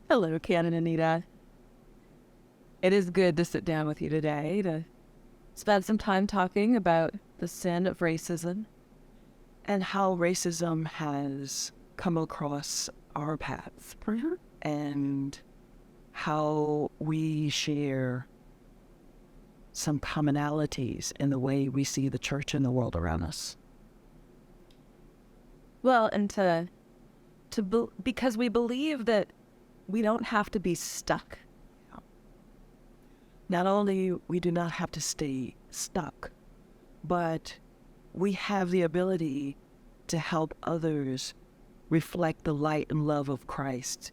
Hello, Canon Anita. It is good to sit down with you today to spend some time talking about the sin of racism and how racism has come across our paths and how we share some commonalities in the way we see the church and the world around us. Well, and because we believe that we don't have to be stuck. Not only we do not have to stay stuck, but we have the ability to help others reflect the light and love of Christ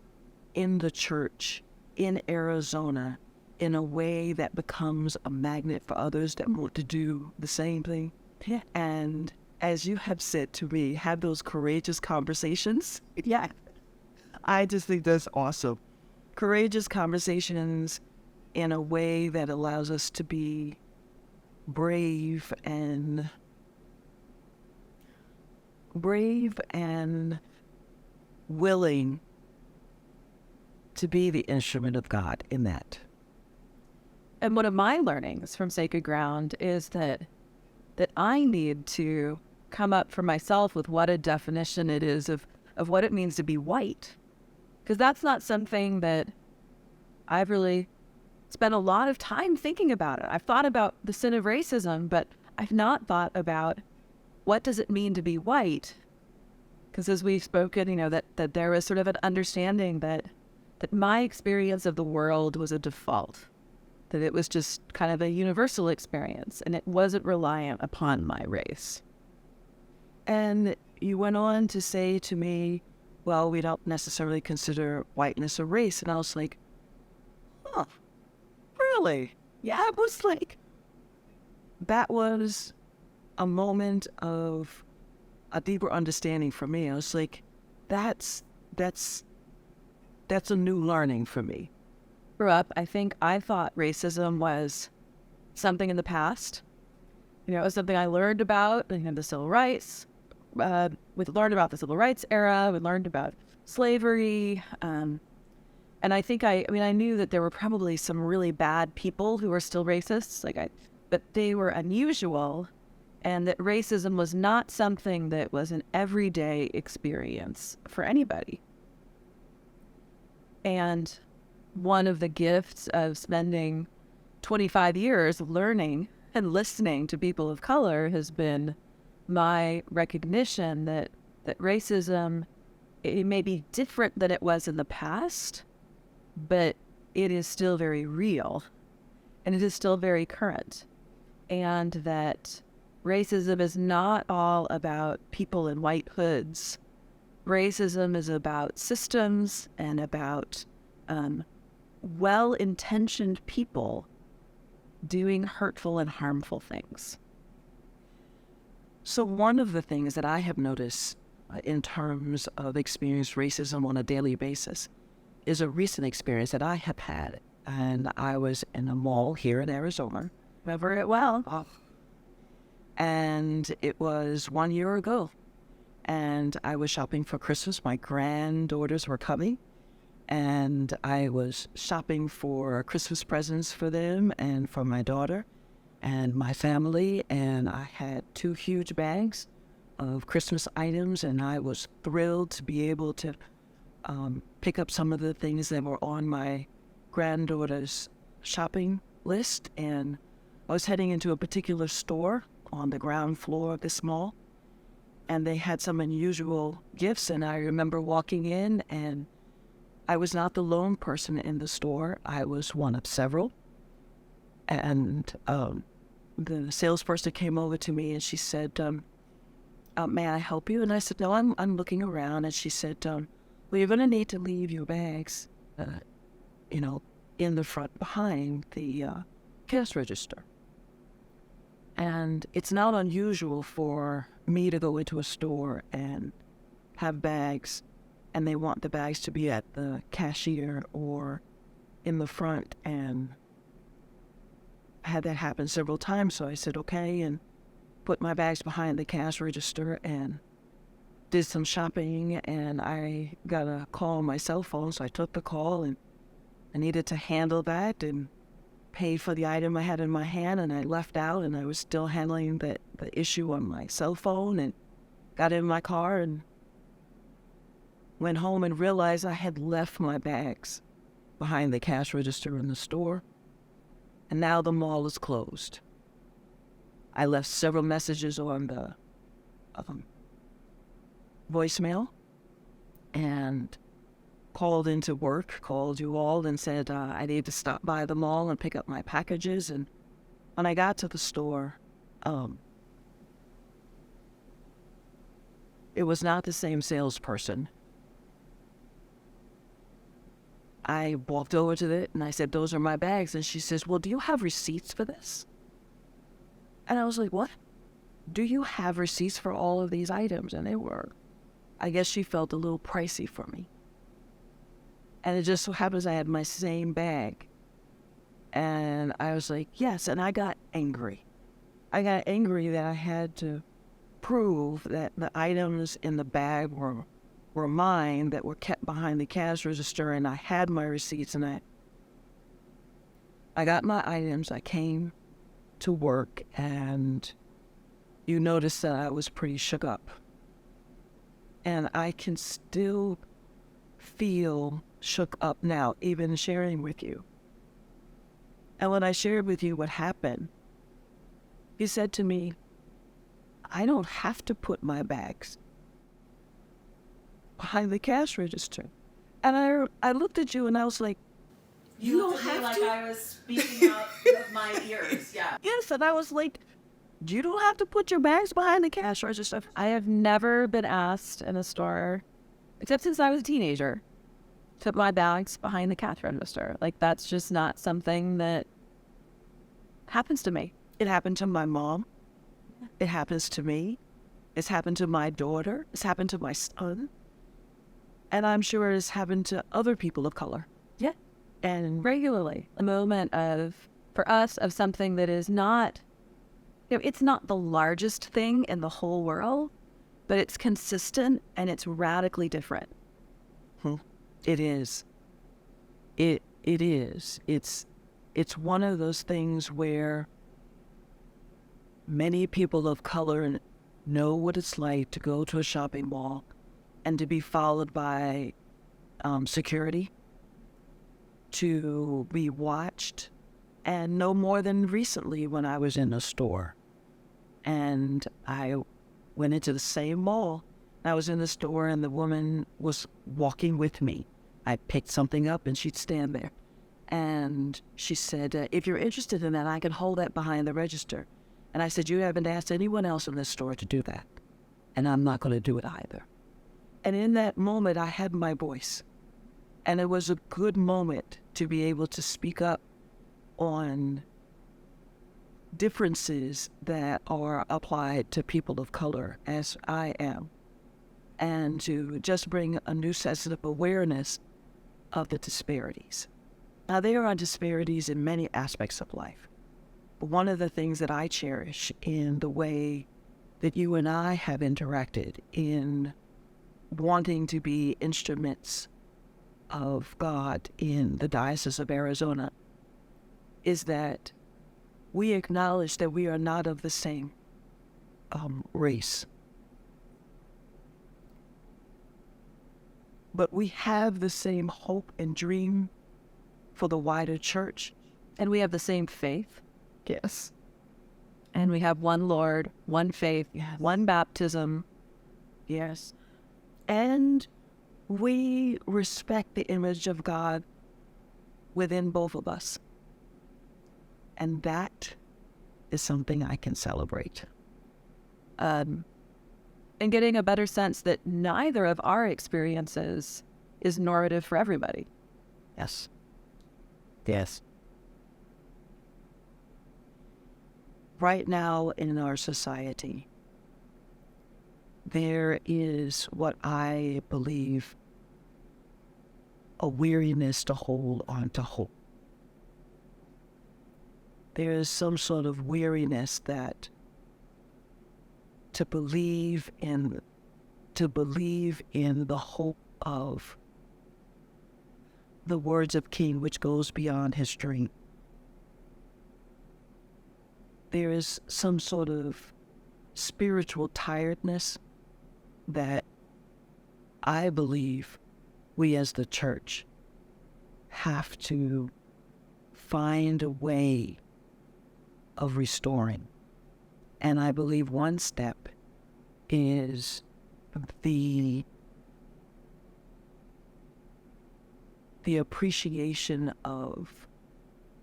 in the church, in Arizona, in a way that becomes a magnet for others that want to do the same thing. Yeah. And as you have said to me, have those courageous conversations. Yeah. I just think that's awesome. Courageous conversations in a way that allows us to be brave and willing to be the instrument of God in that. And one of my learnings from Sacred Ground is that I need to come up for myself with what a definition it is of what it means to be white. Because that's not something that I've really spent a lot of time thinking about it. I've thought about the sin of racism, but I've not thought about what does it mean to be white. Because as we've spoken, that there was sort of an understanding that my experience of the world was a default, that it was just kind of a universal experience, and it wasn't reliant upon my race. And you went on to say to me, well, we don't necessarily consider whiteness a race. And I was like, huh, really? Yeah, it was like, that was a moment of a deeper understanding for me. I was like, that's a new learning for me. Grew up, I think I thought racism was something in the past. It was something I learned about, the civil rights. We learned about the civil rights era. We learned about slavery. And I think I knew that there were probably some really bad people who were still racists, but they were unusual, and that racism was not something that was an everyday experience for anybody. And one of the gifts of spending 25 years learning and listening to people of color has been my recognition that racism, it may be different than it was in the past, but it is still very real, and it is still very current. And that racism is not all about people in white hoods. Racism is about systems and about well-intentioned people doing hurtful and harmful things. So one of the things that I have noticed in terms of experienced racism on a daily basis is a recent experience that I have had. And I was in a mall here in Arizona. Remember it well. And it was 1 year ago. And I was shopping for Christmas. My granddaughters were coming. And I was shopping for Christmas presents for them and for my daughter and my family. And I had 2 huge bags of Christmas items. And I was thrilled to be able to pick up some of the things that were on my granddaughter's shopping list. And I was heading into a particular store on the ground floor of this mall. And they had some unusual gifts. And I remember walking in, and I was not the lone person in the store. I was one of several. And the salesperson came over to me and she said, may I help you? And I said, no, I'm looking around. And she said, well, you're going to need to leave your bags, in the front behind the cash register. And it's not unusual for me to go into a store and have bags, and they want the bags to be at the cashier or in the front. And I had that happen several times. So I said, okay, and put my bags behind the cash register and did some shopping, and I got a call on my cell phone, so I took the call, and I needed to handle that and paid for the item I had in my hand, and I left out, and I was still handling the issue on my cell phone, and got in my car and went home and realized I had left my bags behind the cash register in the store, and now the mall is closed. I left several messages on the voicemail and called into work, called you all and said I need to stop by the mall and pick up my packages. And when I got to the store, it was not the same salesperson. I walked over to it and I said, "Those are my bags." And she says, "Well, do you have receipts for this?" And I was like, "What? Do you have receipts for all of these items?" And they were, I guess she felt a little pricey for me. And it just so happens I had my same bag. And I was like, yes. And I got angry. I got angry that I had to prove that the items in the bag were mine, that were kept behind the cash register, and I had my receipts, and I got my items. I came to work, and you noticed that I was pretty shook up. And I can still feel shook up now, even sharing with you. And when I shared with you what happened, he said to me, "I don't have to put my bags behind the cash register." And I looked at you and I was like, "You don't have like to?" Like I was speaking out of my ears, yeah. Yes, and I was like, "You don't have to put your bags behind the cash register." I have never been asked in a store, except since I was a teenager, to put my bags behind the cash register. Like, that's just not something that happens to me. It happened to my mom. It happens to me. It's happened to my daughter. It's happened to my son. And I'm sure it's happened to other people of color. Yeah. And Regularly. A moment of, for us, of something that is not, it's not the largest thing in the whole world, but it's consistent and it's radically different. It is. It is. It's one of those things where many people of color know what it's like to go to a shopping mall and to be followed by security, to be watched, and no more than recently when I was in a store and I went into the same mall. I was in the store and the woman was walking with me. I picked something up and she'd stand there. And she said, "If you're interested in that, I can hold that behind the register." And I said, "You haven't asked anyone else in this store to do that. And I'm not going to do it either." And in that moment, I had my voice. And it was a good moment to be able to speak up on differences that are applied to people of color, as I am, and to just bring a new sense of awareness of the disparities. Now, there are disparities in many aspects of life. But one of the things that I cherish in the way that you and I have interacted in wanting to be instruments of God in the Diocese of Arizona is that we acknowledge that we are not of the same race. But we have the same hope and dream for the wider church. And we have the same faith. Yes. And we have one Lord, one faith, Yes. one baptism. Yes. And we respect the image of God within both of us. And that is something I can celebrate. And getting a better sense that neither of our experiences is normative for everybody. Yes. Yes. Right now in our society, there is what I believe a weariness to hold on to hope. There is some sort of weariness that to believe in to believe in the hope of the words of King, which goes beyond his dream. There is some sort of spiritual tiredness that I believe we as the church have to find a way of restoring. And I believe one step is the appreciation of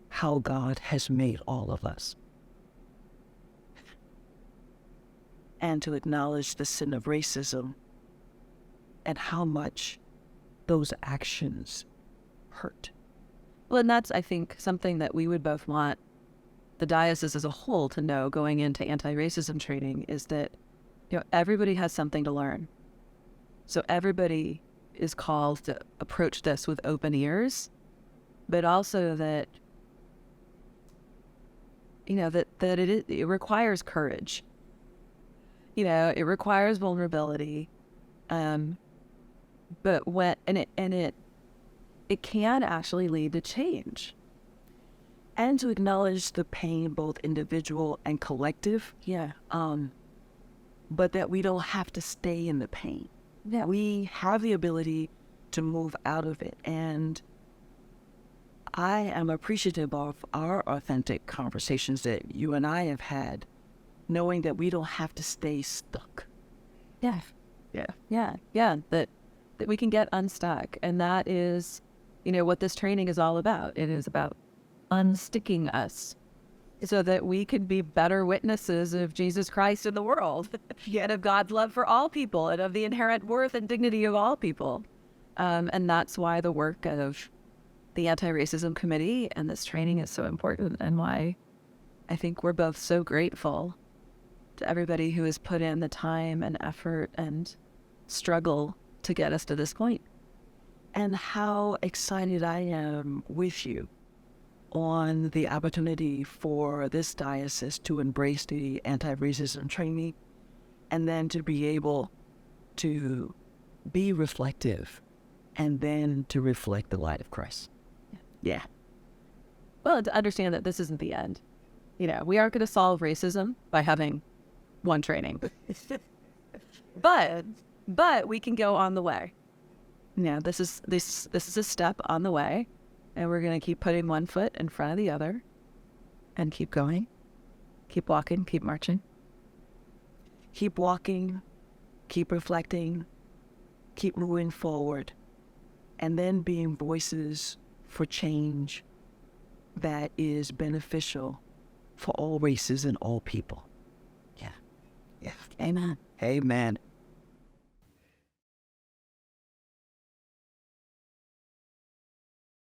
how God has made all of us. And to acknowledge the sin of racism and how much those actions hurt. Well, and that's, I think, something that we would both want the diocese as a whole to know going into anti-racism training is that, everybody has something to learn. So everybody is called to approach this with open ears, but also that, that it requires courage. It requires vulnerability, but it can actually lead to change. And to acknowledge the pain, both individual and collective. Yeah. But that we don't have to stay in the pain. Yeah. We have the ability to move out of it. And I am appreciative of our authentic conversations that you and I have had, knowing that we don't have to stay stuck. Yeah. Yeah. Yeah. Yeah. That we can get unstuck. And that is, what this training is all about. It is about unsticking us so that we could be better witnesses of Jesus Christ in the world and of God's love for all people and of the inherent worth and dignity of all people. And that's why the work of the Anti-Racism Committee and this training is so important, and why I think we're both so grateful to everybody who has put in the time and effort and struggle to get us to this point. And how excited I am with you on the opportunity for this diocese to embrace the anti-racism training, and then to be able to be reflective and then to reflect the light of Christ. Yeah. Well, to understand that this isn't the end. We aren't going to solve racism by having one training. But we can go on the way. This is a step on the way. And we're going to keep putting one foot in front of the other and keep going, keep walking, keep marching. Keep walking, keep reflecting, keep moving forward, and then being voices for change that is beneficial for all races and all people. Yeah. Yeah. Amen. Amen.